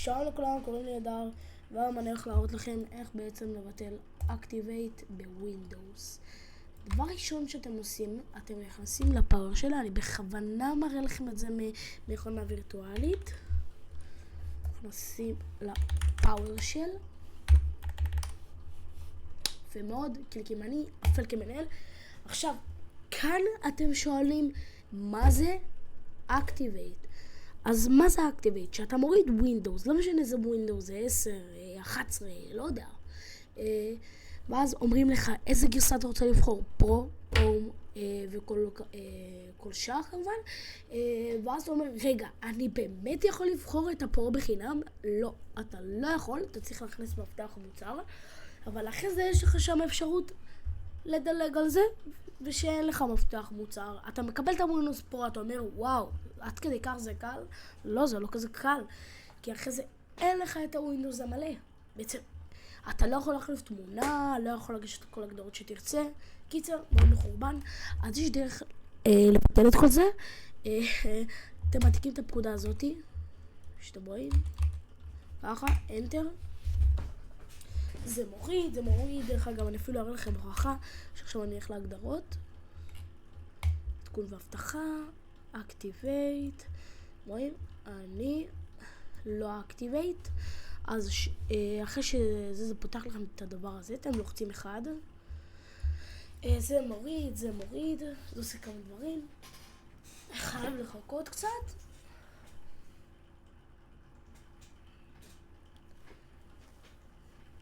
שלום לכולם, קוראים לי הדר, והיום אני הולך להראות לכם איך בעצם לבטל Activate בווינדוס. דבר ראשון שאתם עושים, אתם נכנסים לפאוור שלה. אני בכוונה מראה לכם את זה ממכונה וירטואלית. נכנסים לפאוור של ומאוד קליק ימני, אפל כמנהל. עכשיו, כאן אתם שואלים מה זה Activate. אז מה זה Activate? שאתה מוריד Windows, לא משנה איזה Windows, זה 10, 11, לא יודע. ואז אומרים לך איזה גרסה אתה רוצה לבחור, פרו, הום וכל שאר כמובן. ואז אתה אומר, רגע, אני באמת יכול לבחור את הפרו בחינם? לא, אתה לא יכול, אתה צריך להכניס מפתח מוצר. אבל אחרי זה יש לך שם אפשרות לדלג על זה, ושאין לך מפתח מוצר. אתה מקבל את הווינדוס פרו, אתה אומר, וואו, עד כדי כך זה קל? לא, זה לא כזה קל. כי אחרי זה אין לך את הווינדוס המלא. בעצם, אתה לא יכול להחליף תמונה, לא יכול לגשת את כל הגדרות שתרצה. קיצר, מאוד מחורבן. אז יש דרך לבטל את כל זה. אתם מעתיקים את הפקודה הזאת, שאתם רואים, ככה, Enter. זה מוריד, דרך אגב, אני אפילו אראה לכם הוכחה, שעכשיו אני אלך להגדרות. עדכון והבטחה, Activate, רואים? אני לא Activate, אז אחרי שזה פותח לכם את הדבר הזה, אתם לוחצים אחד. זה מוריד, זה עושה כמה דברים. חייב לחכות קצת.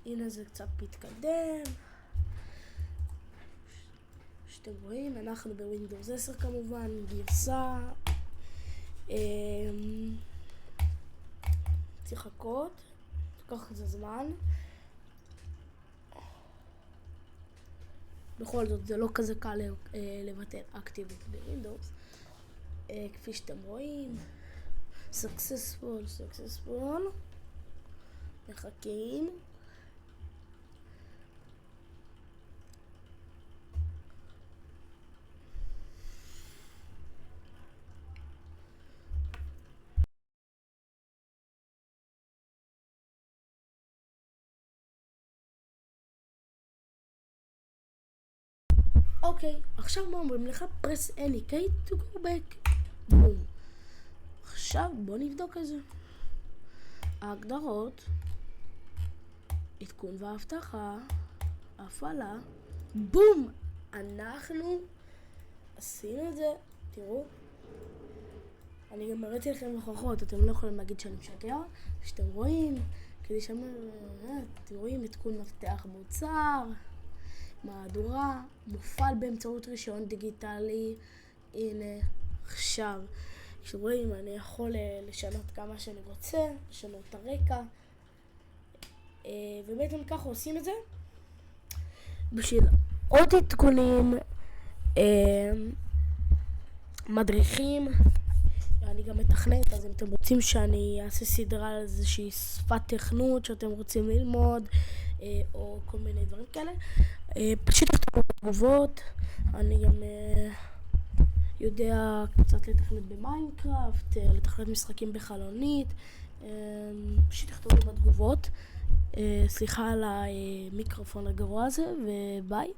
הנה זה קצת מתקדם. שאתם רואים, אנחנו בווינדוס 10 כמובן, גרסה. צריך לחכות, תיקח את זה זמן. בכל זאת זה לא כזה קל לבטל Activate בווינדוס. כפי שאתם רואים, successful. מחכים. אוקיי, עכשיו מה אומרים לך? press any key to go back. בום. עכשיו בוא נבדוק את זה. ההגדרות, עדכון והבטחה, הפעלה, בום! אנחנו עשינו את זה, תראו. אני גם הראיתי לכם הוכחות, אתם לא יכולים להגיד שאני משקר. שאתם רואים, כדי אתם רואים עדכון מפתח מוצר, מהדורה, מופעל באמצעות רישיון דיגיטלי. הנה, עכשיו, כשרואים, אני יכול לשנות כמה שאני רוצה, לשנות את הרקע. ובעצם ככה עושים את זה. בשביל עוד עדכונים, מדריכים, אני גם מתכנת, אז אם אתם רוצים שאני אעשה סדרה על איזושהי שפת תכנות שאתם רוצים ללמוד, או כל מיני דברים כאלה, פשוט תכתבו בתגובות. אני גם יודע קצת לתכנת במיינקראפט, לתכנת משחקים בחלונית. פשוט תכתבו בתגובות. סליחה על המיקרופון הגרוע הזה, וביי.